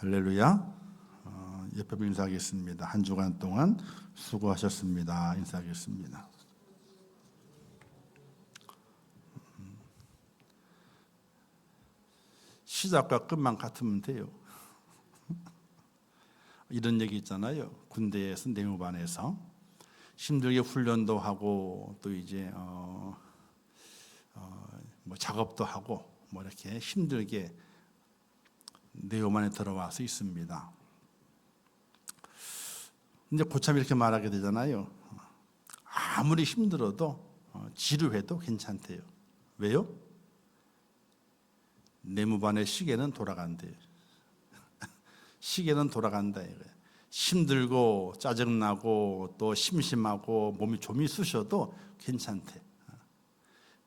할렐루야. 옆에 인사하겠습니다. 한 주간 동안 수고하셨습니다. 인사하겠습니다. 시작과 끝만 같으면 돼요. 이런 얘기 있잖아요. 군대에서 내무반에서 힘들게 훈련도 하고 또 이제 뭐 작업도 하고 뭐 이렇게 힘들게 내무반에 들어와서 있습니다. 근데 고참 이렇게 말하게 되잖아요. 아무리 힘들어도 지루해도 괜찮대요. 왜요? 내무반의 시계는 돌아간대요. 시계는 돌아간다 이거예요. 힘들고 짜증나고 또 심심하고 몸이 좀이 쑤셔도 괜찮대.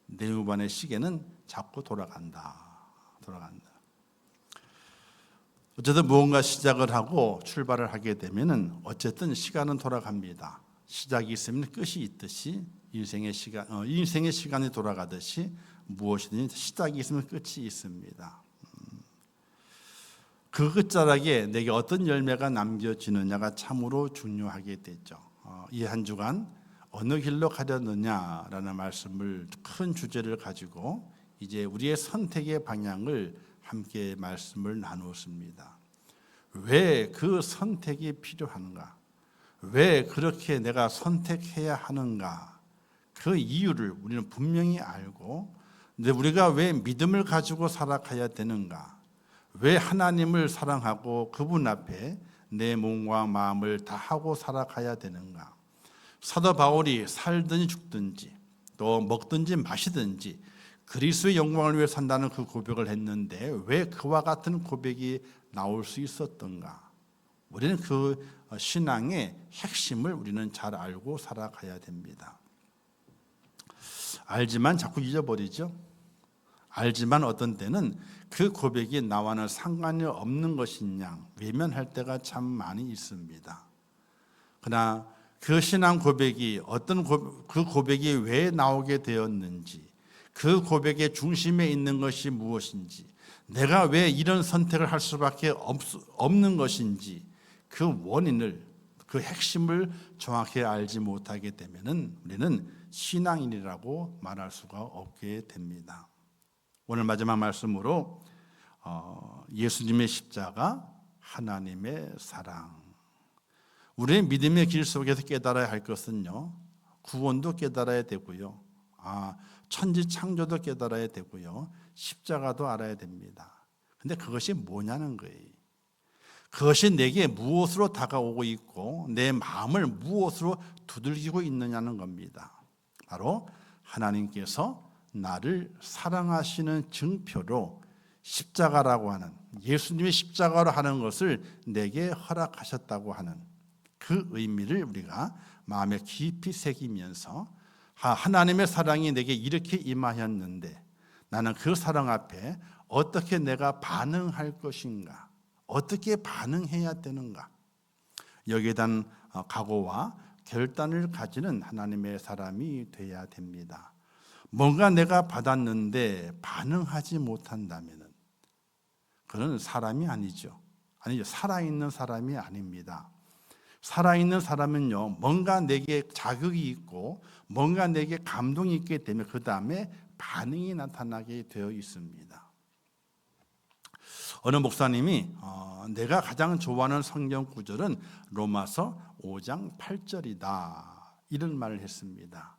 내무반의 시계는 자꾸 돌아간다. 어쨌든 무언가 시작을 하고 출발을 하게 되면은 어쨌든 시간은 돌아갑니다. 시작이 있으면 끝이 있듯이 인생의 시간이 돌아가듯이 무엇이든지 시작이 있으면 끝이 있습니다. 그 끝자락에 내게 어떤 열매가 남겨지느냐가 참으로 중요하게 되죠. 이 한 주간 어느 길로 가려느냐라는 말씀을 큰 주제를 가지고 이제 우리의 선택의 방향을 함께 말씀을 나누었습니다. 왜 그 선택이 필요한가? 왜 그렇게 내가 선택해야 하는가? 그 이유를 우리는 분명히 알고, 근데 우리가 왜 믿음을 가지고 살아가야 되는가? 왜 하나님을 사랑하고 그분 앞에 내 몸과 마음을 다하고 살아가야 되는가? 사도 바울이 살든지 죽든지 또 먹든지 마시든지 그리스도의 영광을 위해 산다는 그 고백을 했는데 왜 그와 같은 고백이 나올 수 있었던가? 우리는 그 신앙의 핵심을 우리는 잘 알고 살아가야 됩니다. 알지만 자꾸 잊어버리죠. 알지만 어떤 때는 그 고백이 나와는 상관이 없는 것인 양 외면할 때가 참 많이 있습니다. 그러나 그 신앙 고백이 그 고백이 왜 나오게 되었는지, 그 고백의 중심에 있는 것이 무엇인지, 내가 왜 이런 선택을 할 수밖에 없는 것인지 그 원인을, 그 핵심을 정확히 알지 못하게 되면은 우리는 신앙인이라고 말할 수가 없게 됩니다. 오늘 마지막 말씀으로 예수님의 십자가, 하나님의 사랑. 우리의 믿음의 길 속에서 깨달아야 할 것은요, 구원도 깨달아야 되고요, 천지 창조도 깨달아야 되고요, 십자가도 알아야 됩니다. 근데 그것이 뭐냐는 거예요. 그것이 내게 무엇으로 다가오고 있고 내 마음을 무엇으로 두들기고 있느냐는 겁니다. 바로 하나님께서 나를 사랑하시는 증표로 십자가라고 하는, 예수님의 십자가로 하는 것을 내게 허락하셨다고 하는 그 의미를 우리가 마음에 깊이 새기면서 하나님의 사랑이 내게 이렇게 임하였는데 나는 그 사랑 앞에 어떻게 내가 반응할 것인가, 어떻게 반응해야 되는가, 여기에 대한 각오와 결단을 가지는 하나님의 사람이 되어야 됩니다. 뭔가 내가 받았는데 반응하지 못한다면 그는 사람이 아니죠. 살아있는 사람이 아닙니다. 살아있는 사람은요, 뭔가 내게 자극이 있고 뭔가 내게 감동이 있게 되면 그 다음에 반응이 나타나게 되어 있습니다. 어느 목사님이 내가 가장 좋아하는 성경 구절은 로마서 5장 8절이다 이런 말을 했습니다.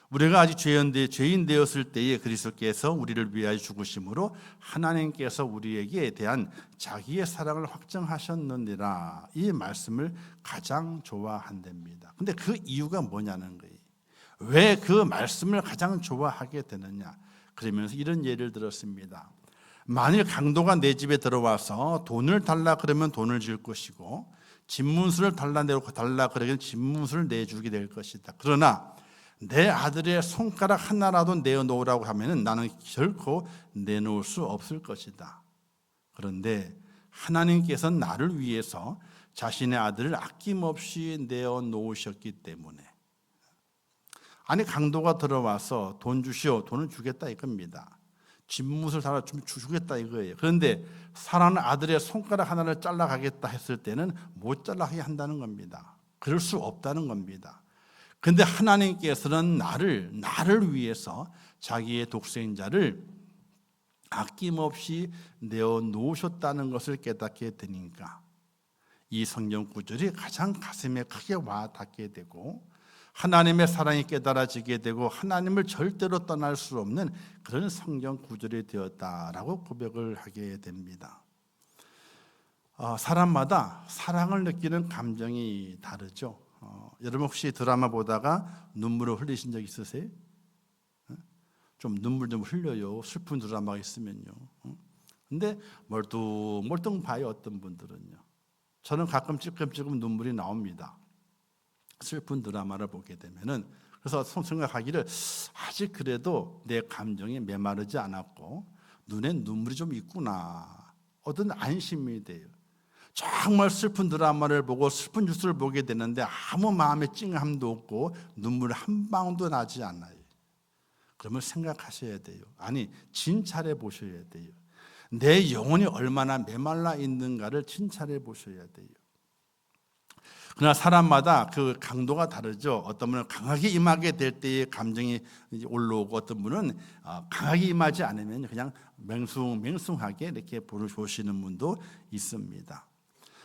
우리가 아직 죄인 되었을 때에 그리스도께서 우리를 위하여 죽으심으로 하나님께서 우리에게 대한 자기의 사랑을 확정하셨느니라, 이 말씀을 가장 좋아한답니다. 근데 그 이유가 뭐냐는 거예요. 왜 그 말씀을 가장 좋아하게 되느냐? 그러면서 이런 예를 들었습니다. 만일 강도가 내 집에 들어와서 돈을 달라 그러면 돈을 줄 것이고, 집문수를 달라 그러면 집문수를 내주게 될 것이다. 그러나 내 아들의 손가락 하나라도 내어놓으라고 하면 나는 결코 내놓을 수 없을 것이다. 그런데 하나님께서는 나를 위해서 자신의 아들을 아낌없이 내어놓으셨기 때문에, 강도가 들어와서 돈 주시오, 돈을 주겠다 이겁니다. 집무술 달아 주겠다 이거예요. 그런데 사랑하는 아들의 손가락 하나를 잘라가겠다 했을 때는 못 잘라가게 한다는 겁니다. 그럴 수 없다는 겁니다. 그런데 하나님께서는 나를 위해서 자기의 독생자를 아낌없이 내어 놓으셨다는 것을 깨닫게 되니까 이 성경 구절이 가장 가슴에 크게 와 닿게 되고 하나님의 사랑이 깨달아지게 되고 하나님을 절대로 떠날 수 없는 그런 성경 구절이 되었다라고 고백을 하게 됩니다. 사람마다 사랑을 느끼는 감정이 다르죠. 여러분 혹시 드라마 보다가 눈물을 흘리신 적 있으세요? 좀 눈물 좀 흘려요. 슬픈 드라마가 있으면요. 근데 멀뚱멀뚱 봐요. 어떤 분들은요. 저는 가끔 찔끔찔끔 눈물이 나옵니다. 슬픈 드라마를 보게 되면은. 그래서 생각하기를 아직 그래도 내 감정이 메마르지 않았고 눈엔 눈물이 좀 있구나. 어떤 안심이 돼요. 정말 슬픈 드라마를 보고 슬픈 뉴스를 보게 되는데 아무 마음에 찡함도 없고 눈물 한 방울도 나지 않아요. 그러면 생각하셔야 돼요. 아니, 진찰해 보셔야 돼요. 내 영혼이 얼마나 메말라 있는가를 진찰해 보셔야 돼요. 그러나 사람마다 그 강도가 다르죠. 어떤 분은 강하게 임하게 될 때의 감정이 올라오고 어떤 분은 강하게 임하지 않으면 그냥 맹숭하게 이렇게 보시는 분도 있습니다.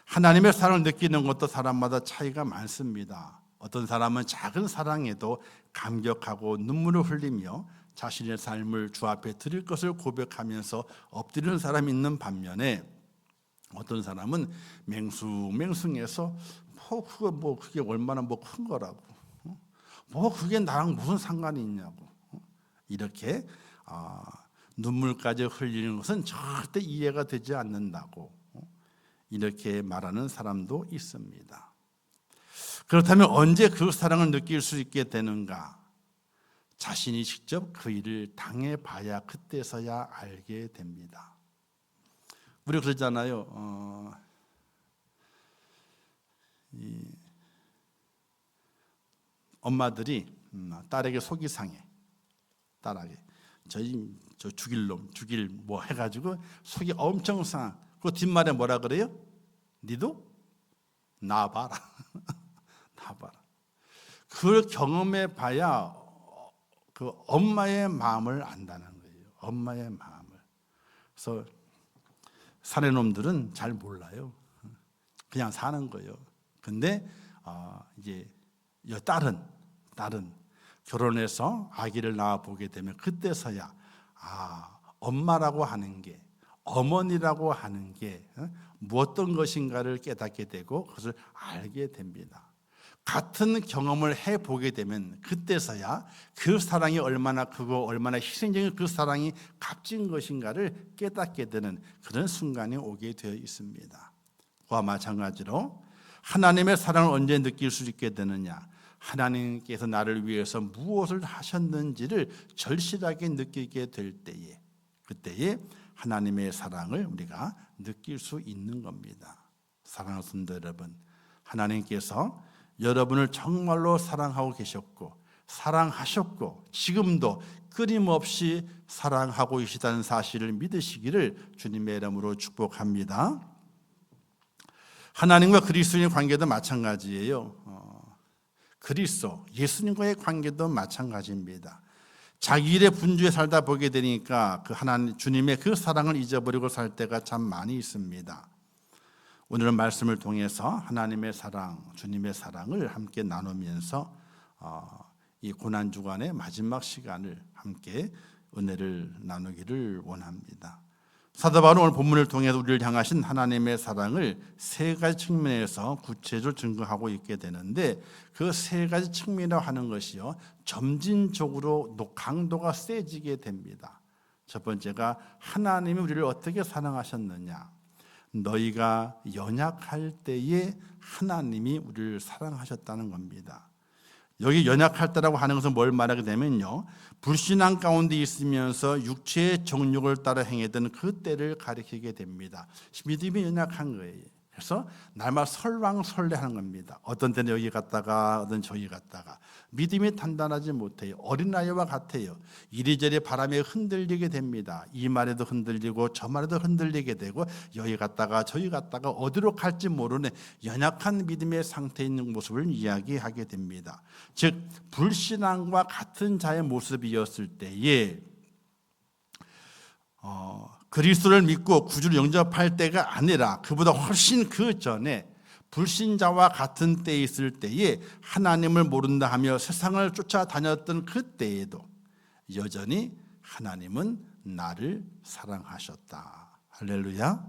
하나님의 사랑을 느끼는 것도 사람마다 차이가 많습니다. 어떤 사람은 작은 사랑에도 감격하고 눈물을 흘리며 자신의 삶을 주 앞에 드릴 것을 고백하면서 엎드리는 사람이 있는 반면에 어떤 사람은 맹숭해서 그게 얼마나 큰 거라고, 그게 나랑 무슨 상관이 있냐고, 이렇게 눈물까지 흘리는 것은 절대 이해가 되지 않는다고 이렇게 말하는 사람도 있습니다. 그렇다면 언제 그 사랑을 느낄 수 있게 되는가? 자신이 직접 그 일을 당해봐야 그때서야 알게 됩니다. 우리 그러잖아요. 엄마들이 딸에게 속이 상해. 딸에게 저 죽일 뭐 해가지고 속이 엄청 상해. 그 뒷말에 뭐라 그래요? 니도 나봐라. 나봐라. 그걸 경험해 봐야 그 엄마의 마음을 안다는 거예요. 엄마의 마음을. 그래서 사내 놈들은 잘 몰라요. 그냥 사는 거예요. 근데 이제 딸은 결혼해서 아기를 낳아 보게 되면 그때서야 엄마라고 하는 게, 어머니라고 하는 게 무엇던 것인가를 깨닫게 되고 그것을 알게 됩니다. 같은 경험을 해보게 되면 그때서야 그 사랑이 얼마나 크고 얼마나 희생적인 그 사랑이 값진 것인가를 깨닫게 되는 그런 순간이 오게 되어 있습니다. 그와 마찬가지로 하나님의 사랑을 언제 느낄 수 있게 되느냐? 하나님께서 나를 위해서 무엇을 하셨는지를 절실하게 느끼게 될 때에, 그때에 하나님의 사랑을 우리가 느낄 수 있는 겁니다. 사랑하는 성도 여러분, 하나님께서 여러분을 정말로 사랑하고 계셨고 사랑하셨고 지금도 끊임없이 사랑하고 계시다는 사실을 믿으시기를 주님의 이름으로 축복합니다. 하나님과 그리스도인의 관계도 마찬가지예요. 그리스도, 예수님과의 관계도 마찬가지입니다. 자기 일에 분주해 살다 보게 되니까 그 하나님, 주님의 그 사랑을 잊어버리고 살 때가 참 많이 있습니다. 오늘은 말씀을 통해서 하나님의 사랑, 주님의 사랑을 함께 나누면서 이 고난주간의 마지막 시간을 함께 은혜를 나누기를 원합니다. 사도 바울은 오늘 본문을 통해서 우리를 향하신 하나님의 사랑을 세 가지 측면에서 구체적으로 증거하고 있게 되는데 그 세 가지 측면이라고 하는 것이요, 점진적으로 강도가 세지게 됩니다. 첫 번째가 하나님이 우리를 어떻게 사랑하셨느냐. 너희가 연약할 때에 하나님이 우리를 사랑하셨다는 겁니다. 여기 연약할 때라고 하는 것은 뭘 말하게 되면요, 불신앙 가운데 있으면서 육체의 정욕을 따라 행했던 그 때를 가리키게 됩니다. 믿음이 연약한 거예요. 그래서 날마다 설왕설래하는 겁니다. 어떤 때는 여기 갔다가 어떤 저기 갔다가 믿음이 단단하지 못해요. 어린아이와 같아요. 이리저리 바람에 흔들리게 됩니다. 이 말에도 흔들리고 저 말에도 흔들리게 되고 여기 갔다가 저기 갔다가 어디로 갈지 모르는 연약한 믿음의 상태에 있는 모습을 이야기하게 됩니다. 즉 불신앙과 같은 자의 모습이었을 때에 그리스도를 믿고 구주를 영접할 때가 아니라 그보다 훨씬 그 전에 불신자와 같은 때에 있을 때에 하나님을 모른다 하며 세상을 쫓아다녔던 그때에도 여전히 하나님은 나를 사랑하셨다. 할렐루야.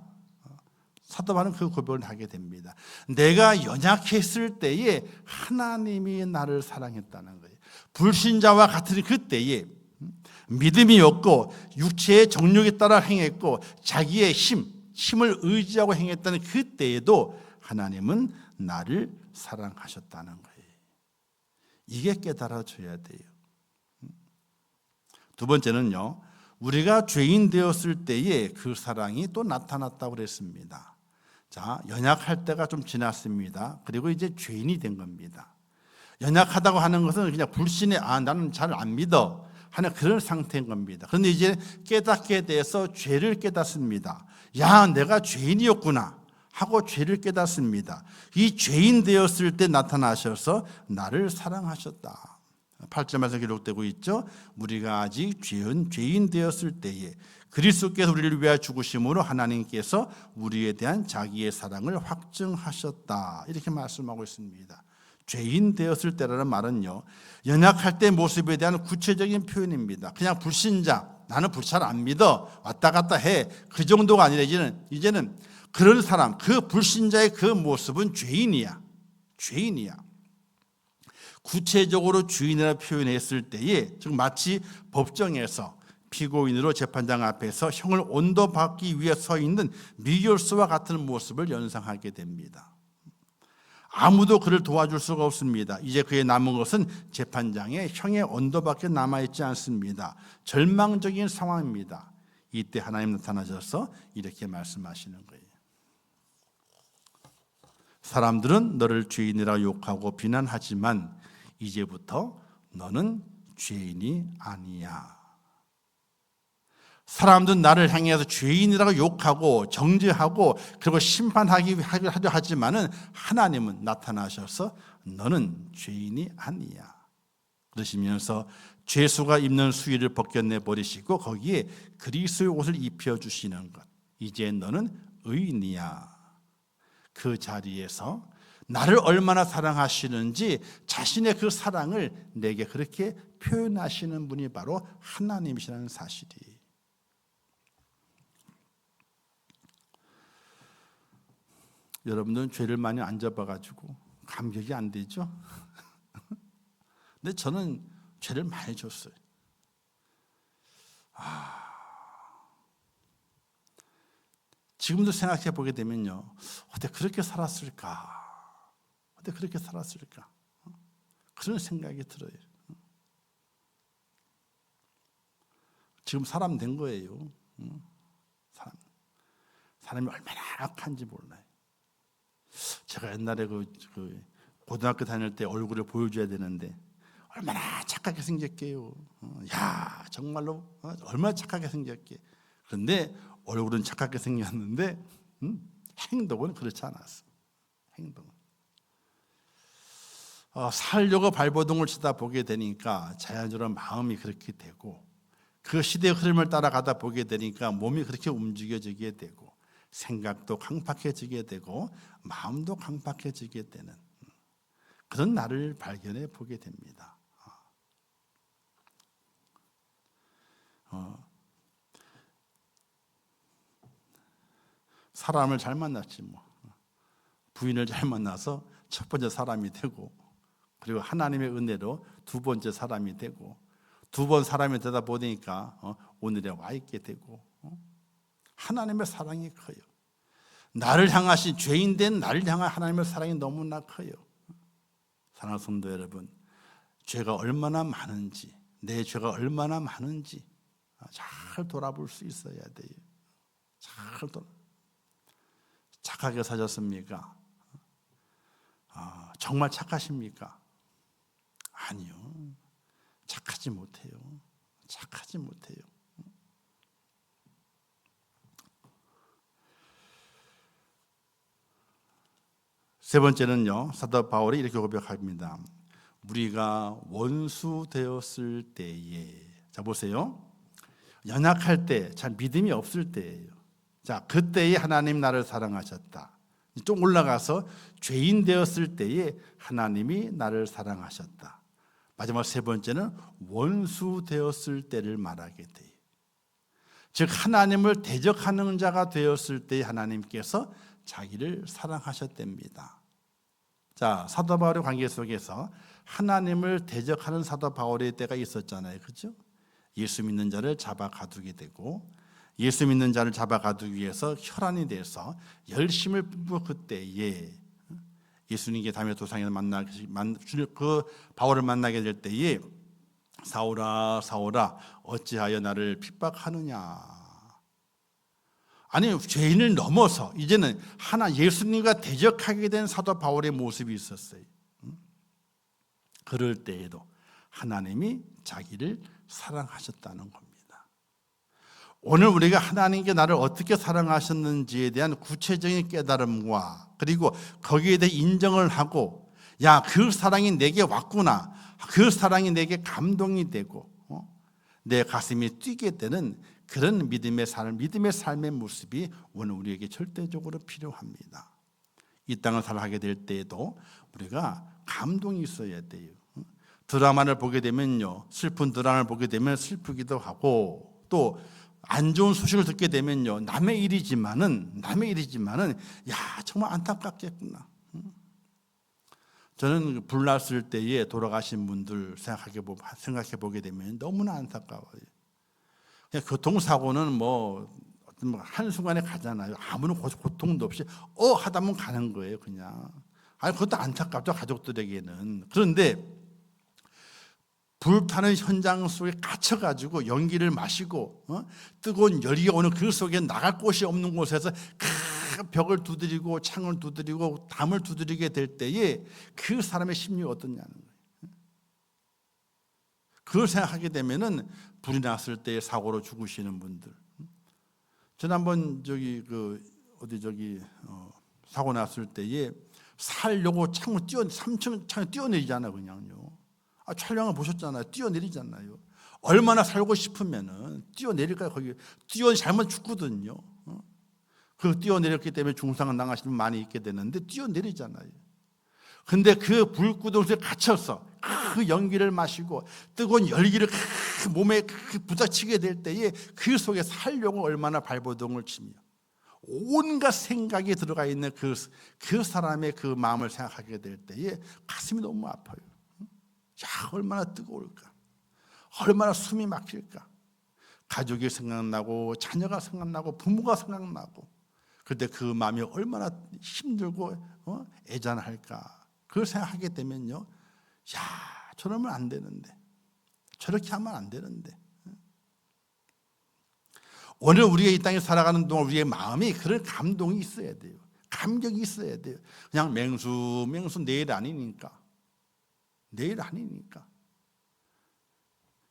사도 바울은 그 고백을 하게 됩니다. 내가 연약했을 때에 하나님이 나를 사랑했다는 거예요. 불신자와 같은 그때에 믿음이 없고 육체의 정욕에 따라 행했고 자기의 힘을 의지하고 행했다는 그때에도 하나님은 나를 사랑하셨다는 거예요. 이게 깨달아져야 돼요. 두 번째는요, 우리가 죄인 되었을 때에 그 사랑이 또 나타났다고 그랬습니다. 자, 연약할 때가 좀 지났습니다. 그리고 이제 죄인이 된 겁니다. 연약하다고 하는 것은 그냥 불신에 나는 잘 안 믿어 하는 그런 상태인 겁니다. 그런데 이제 깨닫게 돼서 죄를 깨닫습니다. 야, 내가 죄인이었구나 하고 죄를 깨닫습니다. 이 죄인 되었을 때 나타나셔서 나를 사랑하셨다. 8절에서 기록되고 있죠. 우리가 아직 죄인 되었을 때에 그리스도께서 우리를 위하여 죽으심으로 하나님께서 우리에 대한 자기의 사랑을 확증하셨다. 이렇게 말씀하고 있습니다. 죄인 되었을 때라는 말은요, 연약할 때 모습에 대한 구체적인 표현입니다. 그냥 불신자, 나는 잘 안 믿어, 왔다 갔다 해, 그 정도가 아니라 이제는 그런 사람, 그 불신자의 그 모습은 죄인이야. 구체적으로 주인이라 표현했을 때에 지금 마치 법정에서 피고인으로 재판장 앞에서 형을 온도받기 위해 서 있는 미결수와 같은 모습을 연상하게 됩니다. 아무도 그를 도와줄 수가 없습니다. 이제 그의 남은 것은 재판장의 형의 언도밖에 남아있지 않습니다. 절망적인 상황입니다. 이때 하나님 나타나셔서 이렇게 말씀하시는 거예요. 사람들은 너를 죄인이라 욕하고 비난하지만 이제부터 너는 죄인이 아니야. 사람들은 나를 향해서 죄인이라고 욕하고 정죄하고 그리고 심판하려 하지만은 하나님은 나타나셔서 너는 죄인이 아니야. 그러시면서 죄수가 입는 수의를 벗겨내 버리시고 거기에 그리스도의 옷을 입혀 주시는 것. 이제 너는 의인이야. 그 자리에서 나를 얼마나 사랑하시는지 자신의 그 사랑을 내게 그렇게 표현하시는 분이 바로 하나님이시라는 사실이. 여러분들은 죄를 많이 안 져봐가지고 감격이 안 되죠? 근데 저는 죄를 많이 졌어요. 지금도 생각해 보게 되면요, 어떻게 그렇게 살았을까? 그런 생각이 들어요. 지금 사람 된 거예요. 사람이 얼마나 악한지 몰라요. 제가 옛날에 고등학교 다닐 때 얼굴을 보여줘야 되는데 얼마나 착하게 생겼게요. 야, 정말로 얼마나 착하게 생겼게. 그런데 얼굴은 착하게 생겼는데 행동은 그렇지 않았어. 행동은. 살려고 발버둥을 치다 보게 되니까 자연적으로 마음이 그렇게 되고 그 시대의 흐름을 따라가다 보게 되니까 몸이 그렇게 움직여지게 되고 생각도 강팍해지게 되고 마음도 강팍해지게 되는 그런 나를 발견해 보게 됩니다. 사람을 잘 만났지 뭐. 부인을 잘 만나서 첫 번째 사람이 되고 그리고 하나님의 은혜로 두 번째 사람이 되고 두 번 사람이 되다 보니까 오늘에 와 있게 되고 하나님의 사랑이 커요. 나를 향하신 죄인 된 나를 향한 하나님의 사랑이 너무나 커요. 사랑하는 성도 여러분, 죄가 얼마나 많은지 내 죄가 얼마나 많은지 잘 돌아볼 수 있어야 돼요. 착하게 사셨습니까? 정말 착하십니까? 아니요. 착하지 못해요. 착하지 못해요. 세 번째는요, 사도 바울이 이렇게 고백합니다. 우리가 원수 되었을 때에, 자 보세요. 연약할 때, 잘 믿음이 없을 때예요. 자, 그때에 하나님 나를 사랑하셨다. 좀 올라가서 죄인 되었을 때에 하나님이 나를 사랑하셨다. 마지막 세 번째는 원수 되었을 때를 말하게 돼요. 즉 하나님을 대적하는 자가 되었을 때 하나님께서 자기를 사랑하셨답니다. 자, 사도 바울의 관계 속에서 하나님을 대적하는 사도 바울의 때가 있었잖아요. 그렇죠? 예수 믿는 자를 잡아 가두게 되고, 예수 믿는 자를 잡아 가두기 위해서 혈안이 돼서 열심을 뿜고, 그때에 예수님께 다메섹 도상에서 그 바울을 만나게 될 때에 사울아 사울아 어찌하여 나를 핍박하느냐. 아니, 죄인을 넘어서 이제는 예수님과 대적하게 된 사도 바울의 모습이 있었어요. 그럴 때에도 하나님이 자기를 사랑하셨다는 겁니다. 오늘 우리가 하나님께 나를 어떻게 사랑하셨는지에 대한 구체적인 깨달음과 그리고 거기에 대해 인정을 하고, 야, 그 사랑이 내게 왔구나, 그 사랑이 내게 감동이 되고 내 가슴이 뛰게 되는 그런 믿음의 삶의 모습이 오늘 우리에게 절대적으로 필요합니다. 이 땅을 살아가게 될 때에도 우리가 감동이 있어야 돼요. 드라마를 보게 되면요, 슬픈 드라마를 보게 되면 슬프기도 하고, 또 안 좋은 소식을 듣게 되면요, 남의 일이지만은 야, 정말 안타깝겠구나. 저는 불났을 때에 돌아가신 분들 생각해 보게 되면 너무나 안타까워요. 그냥 교통사고는 한순간에 가잖아요. 아무런 고통도 없이 하다 보면 가는 거예요, 그냥. 아니, 그것도 안타깝죠, 가족들에게는. 그런데 불타는 현장 속에 갇혀가지고 연기를 마시고 뜨거운 열기가 오는 그 속에 나갈 곳이 없는 곳에서 벽을 두드리고 창을 두드리고 담을 두드리게 될 때에 그 사람의 심리가 어떠냐는 거예요. 그걸 생각하게 되면은 불이 났을 때 사고로 죽으시는 분들. 저는 한번 사고 났을 때에 살려고 3층 창을 뛰어내리잖아요, 그냥요. 촬영을 보셨잖아요. 뛰어내리잖아요. 얼마나 살고 싶으면은 뛰어내릴까요? 거기 잘못 죽거든요. 그 뛰어내렸기 때문에 중상을 당하시는 분 많이 있게 되는데 뛰어내리잖아요. 근데 그 불구덩 속에 갇혀서 그 연기를 마시고 뜨거운 열기를 몸에 부닥치게 될 때에 그 속에 살려고 얼마나 발버둥을 치며 온갖 생각이 들어가 있는 그 사람의 그 마음을 생각하게 될 때에 가슴이 너무 아파요. 야, 얼마나 뜨거울까, 얼마나 숨이 막힐까. 가족이 생각나고 자녀가 생각나고 부모가 생각나고, 그때 그 마음이 얼마나 힘들고 애잔할까. 그걸 생각하게 되면요, 야, 저러면 안 되는데, 저렇게 하면 안 되는데. 오늘 우리가 이 땅에 살아가는 동안 우리의 마음이 그런 감동이 있어야 돼요. 감격이 있어야 돼요. 그냥 맹수 내일 아니니까.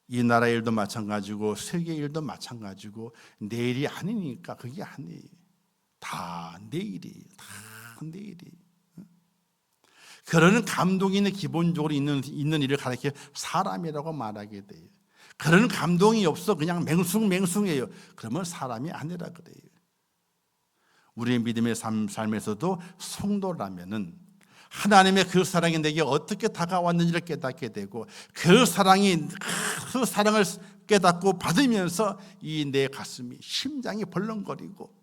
이 나라 일도 마찬가지고 세계 일도 마찬가지고 내일이 아니니까 그게 아니에요. 다 내일이. 그러는 감동이 기본적으로 있는 일을 가르쳐 사람이라고 말하게 돼요. 그런 감동이 없어 그냥 맹숭맹숭해요. 그러면 사람이 아니라 그래요. 우리의 믿음의 삶에서도 성도라면은 하나님의 그 사랑이 내게 어떻게 다가왔는지를 깨닫게 되고, 그 사랑을 깨닫고 받으면서 이 내 가슴이, 심장이 벌렁거리고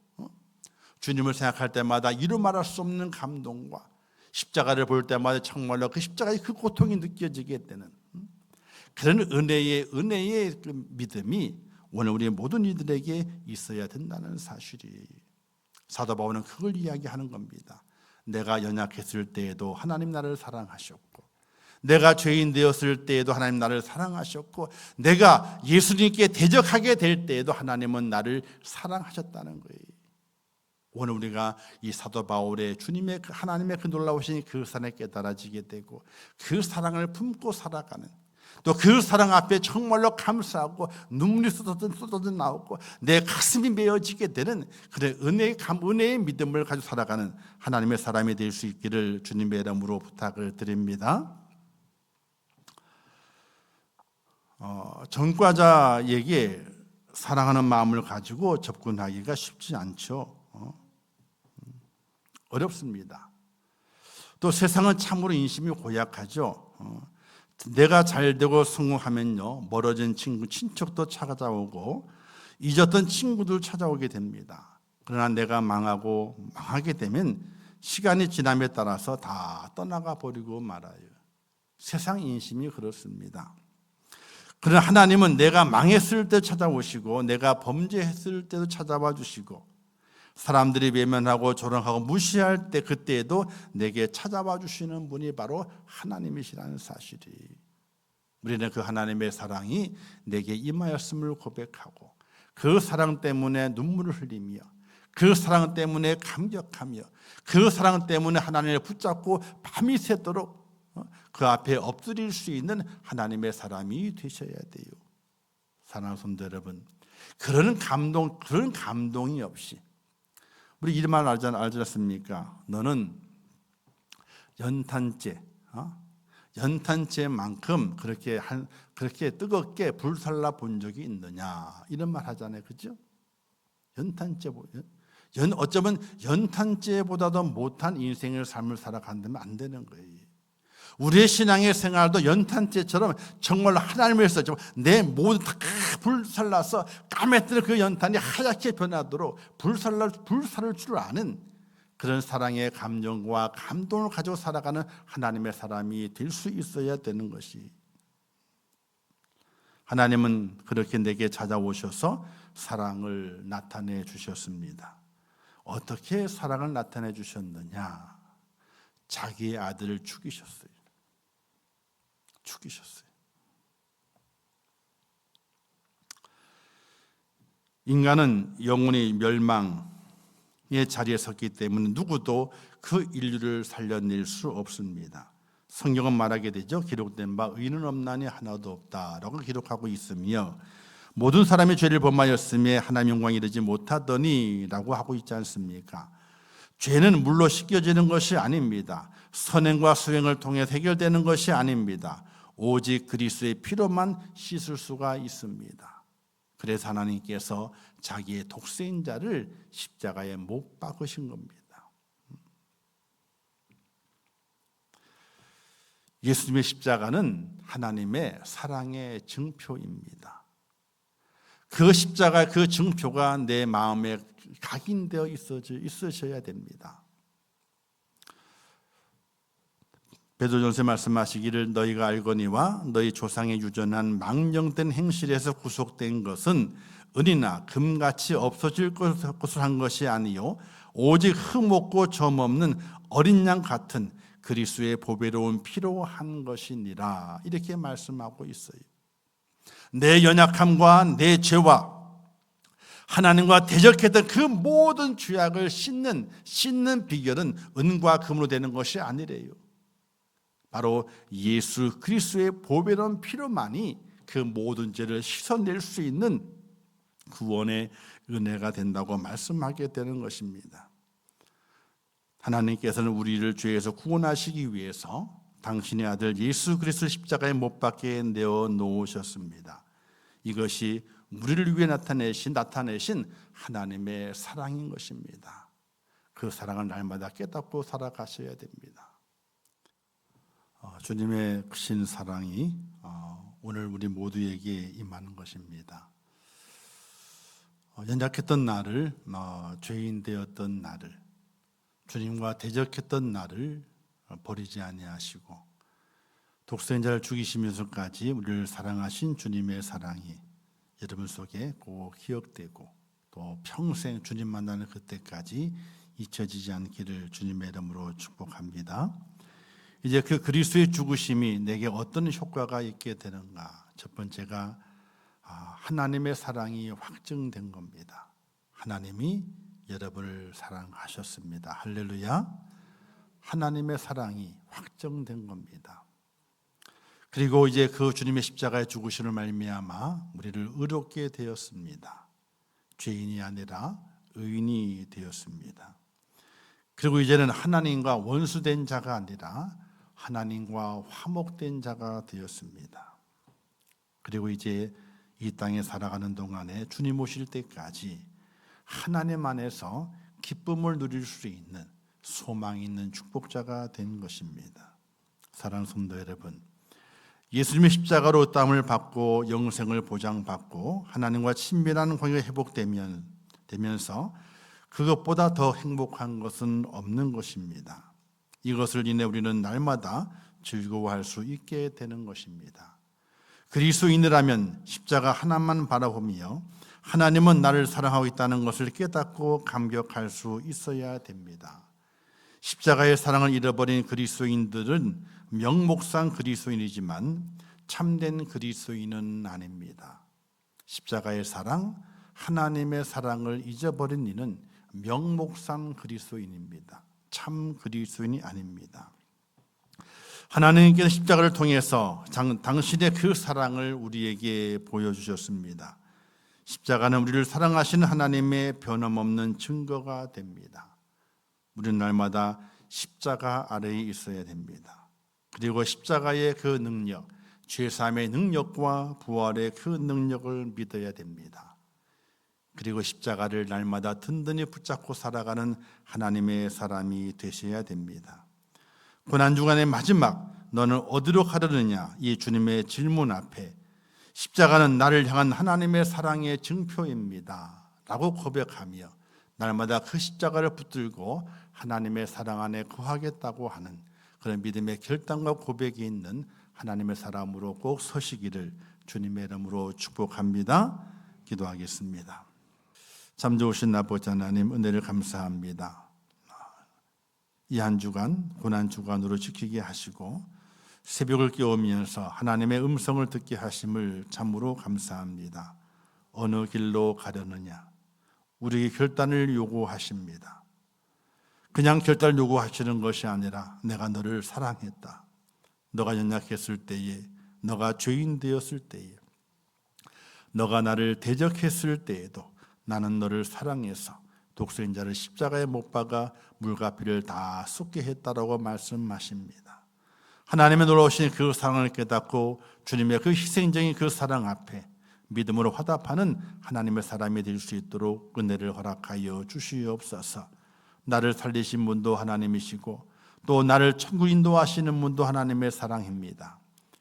주님을 생각할 때마다 이루 말할 수 없는 감동과 십자가를 볼 때마다 정말로 그 십자가의 그 고통이 느껴지게 되는 그런 은혜의 그 믿음이 오늘 우리 모든 이들에게 있어야 된다는 사실이, 사도 바울은 그걸 이야기하는 겁니다. 내가 연약했을 때에도 하나님 나를 사랑하셨고, 내가 죄인 되었을 때에도 하나님 나를 사랑하셨고, 내가 예수님께 대적하게 될 때에도 하나님은 나를 사랑하셨다는 거예요. 오늘 우리가 이 사도 바울의 주님의 하나님의 그 놀라우신 그 사랑에 깨달아지게 되고 그 사랑을 품고 살아가는, 또 그 사랑 앞에 정말로 감사하고 눈물이 쏟아져 나오고 내 가슴이 메어지게 되는 그런 은혜의 믿음을 가지고 살아가는 하나님의 사람이 될 수 있기를 주님의 이름으로 부탁을 드립니다. 전과자에게 사랑하는 마음을 가지고 접근하기가 쉽지 않죠. 어렵습니다. 또 세상은 참으로 인심이 고약하죠. 내가 잘되고 성공하면요, 멀어진 친척도 찾아오고 잊었던 친구들 찾아오게 됩니다. 그러나 내가 망하게 되면 시간이 지남에 따라서 다 떠나가 버리고 말아요. 세상 인심이 그렇습니다. 그러나 하나님은 내가 망했을 때 찾아오시고 내가 범죄했을 때도 찾아와 주시고 사람들이 외면하고 조롱하고 무시할 때 그때에도 내게 찾아와 주시는 분이 바로 하나님이시라는 사실이, 우리는 그 하나님의 사랑이 내게 임하였음을 고백하고 그 사랑 때문에 눈물을 흘리며 그 사랑 때문에 감격하며 그 사랑 때문에 하나님을 붙잡고 밤이 새도록 그 앞에 엎드릴 수 있는 하나님의 사람이 되셔야 돼요. 사랑하는 성도 여러분, 그런 감동이 없이 우리 이 말 알지 않습니까? 너는 연탄재만큼 그렇게 뜨겁게 불살라 본 적이 있느냐, 이런 말 하잖아요, 그렇죠? 어쩌면 연탄재보다도 못한 인생의 삶을 살아간다면 안 되는 거예요. 우리의 신앙의 생활도 연탄재처럼 정말로 하나님을 위해서 내 모든 다 불살라서 까맸던 그 연탄이 하얗게 변하도록 불살을 줄 아는 그런 사랑의 감정과 감동을 가지고 살아가는 하나님의 사람이 될 수 있어야 되는 것이, 하나님은 그렇게 내게 찾아오셔서 사랑을 나타내 주셨습니다. 어떻게 사랑을 나타내 주셨느냐? 자기의 아들을 죽이셨어요. 인간은 영혼의 멸망의 자리에 섰기 때문에 누구도 그 인류를 살려낼 수 없습니다. 성경은 말하게 되죠. 기록된 바 의인은 없나니 하나도 없다라고 기록하고 있으며 모든 사람이 죄를 범하였음에 하나님 영광에 이르지 못하더니라고 하고 있지 않습니까? 죄는 물로 씻겨지는 것이 아닙니다. 선행과 수행을 통해 해결되는 것이 아닙니다. 오직 그리스도의 피로만 씻을 수가 있습니다. 그래서 하나님께서 자기의 독생인 자를 십자가에 못 박으신 겁니다. 예수님의 십자가는 하나님의 사랑의 증표입니다. 그 십자가, 그 증표가 내 마음에 각인되어 있으셔야 됩니다. 베드로전서에 말씀하시기를 너희가 알거니와 너희 조상의 유전한 망령된 행실에서 구속된 것은 은이나 금같이 없어질 것을 한 것이 아니요 오직 흠없고 점없는 어린 양 같은 그리스도의 보배로운 피로 한 것이니라, 이렇게 말씀하고 있어요. 내 연약함과 내 죄와 하나님과 대적했던 그 모든 죄악을 씻는 비결은 은과 금으로 되는 것이 아니래요. 바로 예수 그리스도의 보배로운 피로만이 그 모든 죄를 씻어낼 수 있는 구원의 은혜가 된다고 말씀하게 되는 것입니다. 하나님께서는 우리를 죄에서 구원하시기 위해서 당신의 아들 예수 그리스도 십자가에 못 박게 내어 놓으셨습니다. 이것이 우리를 위해 나타내신 하나님의 사랑인 것입니다. 그 사랑을 날마다 깨닫고 살아가셔야 됩니다. 주님의 크신 사랑이 오늘 우리 모두에게 임하는 것입니다. 연약했던 나를, 죄인 되었던 나를, 주님과 대적했던 나를 버리지 아니하시고 독생자를 죽이시면서까지 우리를 사랑하신 주님의 사랑이 여러분 속에 꼭 기억되고 또 평생 주님 만나는 그때까지 잊혀지지 않기를 주님의 이름으로 축복합니다. 이제 그 그리스도의 죽으심이 내게 어떤 효과가 있게 되는가? 첫 번째가 하나님의 사랑이 확증된 겁니다. 하나님이 여러분을 사랑하셨습니다. 할렐루야. 하나님의 사랑이 확정된 겁니다. 그리고 이제 그 주님의 십자가의 죽으심을 말미암아 우리를 의롭게 되었습니다. 죄인이 아니라 의인이 되었습니다. 그리고 이제는 하나님과 원수된 자가 아니라 하나님과 화목된 자가 되었습니다. 그리고 이제 이 땅에 살아가는 동안에 주님 오실 때까지 하나님 안에서 기쁨을 누릴 수 있는 소망이 있는 축복자가 된 것입니다. 사랑하는 성도 여러분, 예수님의 십자가로 땀을 받고 영생을 보장받고 하나님과 친밀한 관계가 회복되면서 그것보다 더 행복한 것은 없는 것입니다. 이것을 인해 우리는 날마다 즐거워할 수 있게 되는 것입니다. 그리스도인이라면 십자가 하나만 바라보며 하나님은 나를 사랑하고 있다는 것을 깨닫고 감격할 수 있어야 됩니다. 십자가의 사랑을 잃어버린 그리스도인들은 명목상 그리스도인이지만 참된 그리스도인은 아닙니다. 십자가의 사랑, 하나님의 사랑을 잊어버린 이는 명목상 그리스도인입니다. 참 그리스도인이 아닙니다. 하나님께서 십자가를 통해서 당신의 그 사랑을 우리에게 보여주셨습니다. 십자가는 우리를 사랑하시는 하나님의 변함없는 증거가 됩니다. 우리는 날마다 십자가 아래에 있어야 됩니다. 그리고 십자가의 그 능력, 죄사함의 능력과 부활의 그 능력을 믿어야 됩니다. 그리고 십자가를 날마다 든든히 붙잡고 살아가는 하나님의 사람이 되셔야 됩니다. 고난주간의 마지막 너는 어디로 가려느냐 이 주님의 질문 앞에 십자가는 나를 향한 하나님의 사랑의 증표입니다 라고 고백하며 날마다 그 십자가를 붙들고 하나님의 사랑 안에 거하겠다고 하는 그런 믿음의 결단과 고백이 있는 하나님의 사람으로 꼭 서시기를 주님의 이름으로 축복합니다. 기도하겠습니다. 참 좋으신 아버지 하나님, 은혜를 감사합니다. 이 한 주간 고난 주간으로 지키게 하시고 새벽을 깨우면서 하나님의 음성을 듣게 하심을 참으로 감사합니다. 어느 길로 가려느냐 우리에게 결단을 요구하십니다. 그냥 결단을 요구하시는 것이 아니라 내가 너를 사랑했다. 너가 연약했을 때에, 너가 죄인 되었을 때에, 너가 나를 대적했을 때에도 나는 너를 사랑해서 독생자를 십자가에 못 박아 물과 피를 다 쏟게 했다라고 말씀하십니다. 하나님의 놀라우신 그 사랑을 깨닫고 주님의 그 희생적인 그 사랑 앞에 믿음으로 화답하는 하나님의 사람이 될 수 있도록 은혜를 허락하여 주시옵소서. 나를 살리신 분도 하나님이시고 또 나를 천국 인도하시는 분도 하나님의 사랑입니다.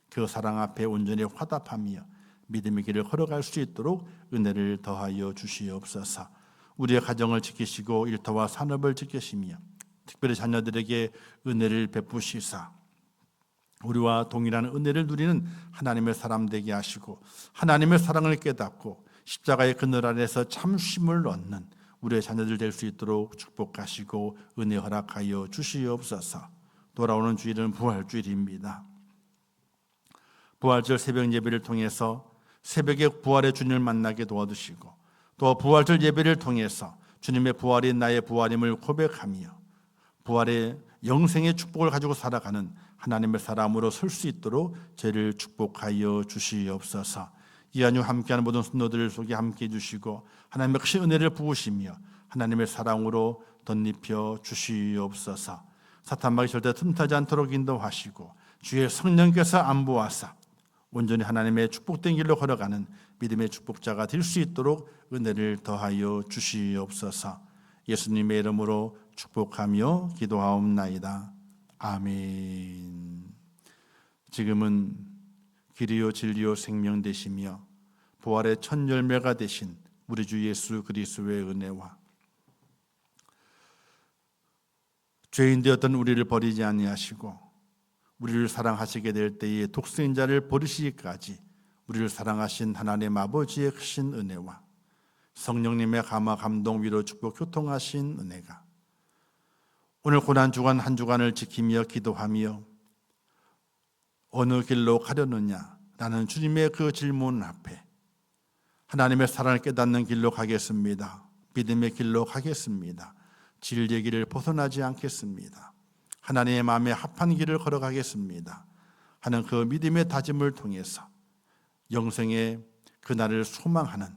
그 사랑 앞에 온전히 화답하며 믿음의 길을 걸어갈 수 있도록 은혜를 더하여 주시옵소서. 우리의 가정을 지키시고 일터와 산업을 지키시며 특별히 자녀들에게 은혜를 베푸시사 우리와 동일한 은혜를 누리는 하나님의 사람 되게 하시고 하나님의 사랑을 깨닫고 십자가의 그늘 아래에서 참 쉼을 얻는 우리의 자녀들 될 수 있도록 축복하시고 은혜 허락하여 주시옵소서. 돌아오는 주일은 부활주일입니다. 부활절 새벽 예배를 통해서 새벽에 부활의 주님을 만나게 도와주시고 또 부활절 예배를 통해서 주님의 부활이 나의 부활임을 고백하며 부활의 영생의 축복을 가지고 살아가는 하나님의 사람으로 설 수 있도록 저희를 축복하여 주시옵소서. 이 한 주 함께하는 모든 성도들 속에 함께해 주시고 하나님의 크신 은혜를 부으시며 하나님의 사랑으로 덧입혀 주시옵소서. 사탄마귀 절대 틈타지 않도록 인도하시고 주의 성령께서 안보하사 온전히 하나님의 축복된 길로 걸어가는 믿음의 축복자가 될 수 있도록 은혜를 더하여 주시옵소서. 예수님의 이름으로 축복하며 기도하옵나이다. 아멘. 지금은 길이요 진리요 생명 되시며 부활의 첫 열매가 되신 우리 주 예수 그리스도의 은혜와 죄인 되었던 우리를 버리지 아니하시고 우리를 사랑하시게 될 때에 독생자를 버리시기까지 우리를 사랑하신 하나님 아버지의 크신 은혜와 성령님의 감화 감동 위로 축복 교통하신 은혜가 오늘 고난 주간 한 주간을 지키며 기도하며 어느 길로 가려느냐 라는 주님의 그 질문 앞에 하나님의 사랑을 깨닫는 길로 가겠습니다. 믿음의 길로 가겠습니다. 진리의 길을 벗어나지 않겠습니다. 하나님의 마음에 합한 길을 걸어가겠습니다 하는 그 믿음의 다짐을 통해서 영생의 그날을 소망하는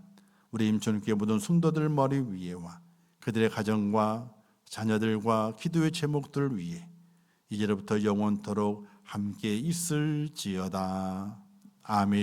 우리 임천교회 모든 성도들 머리 위에와 그들의 가정과 자녀들과 기도의 제목들을 위해 이제로부터 영원토록 함께 있을지어다. 아멘.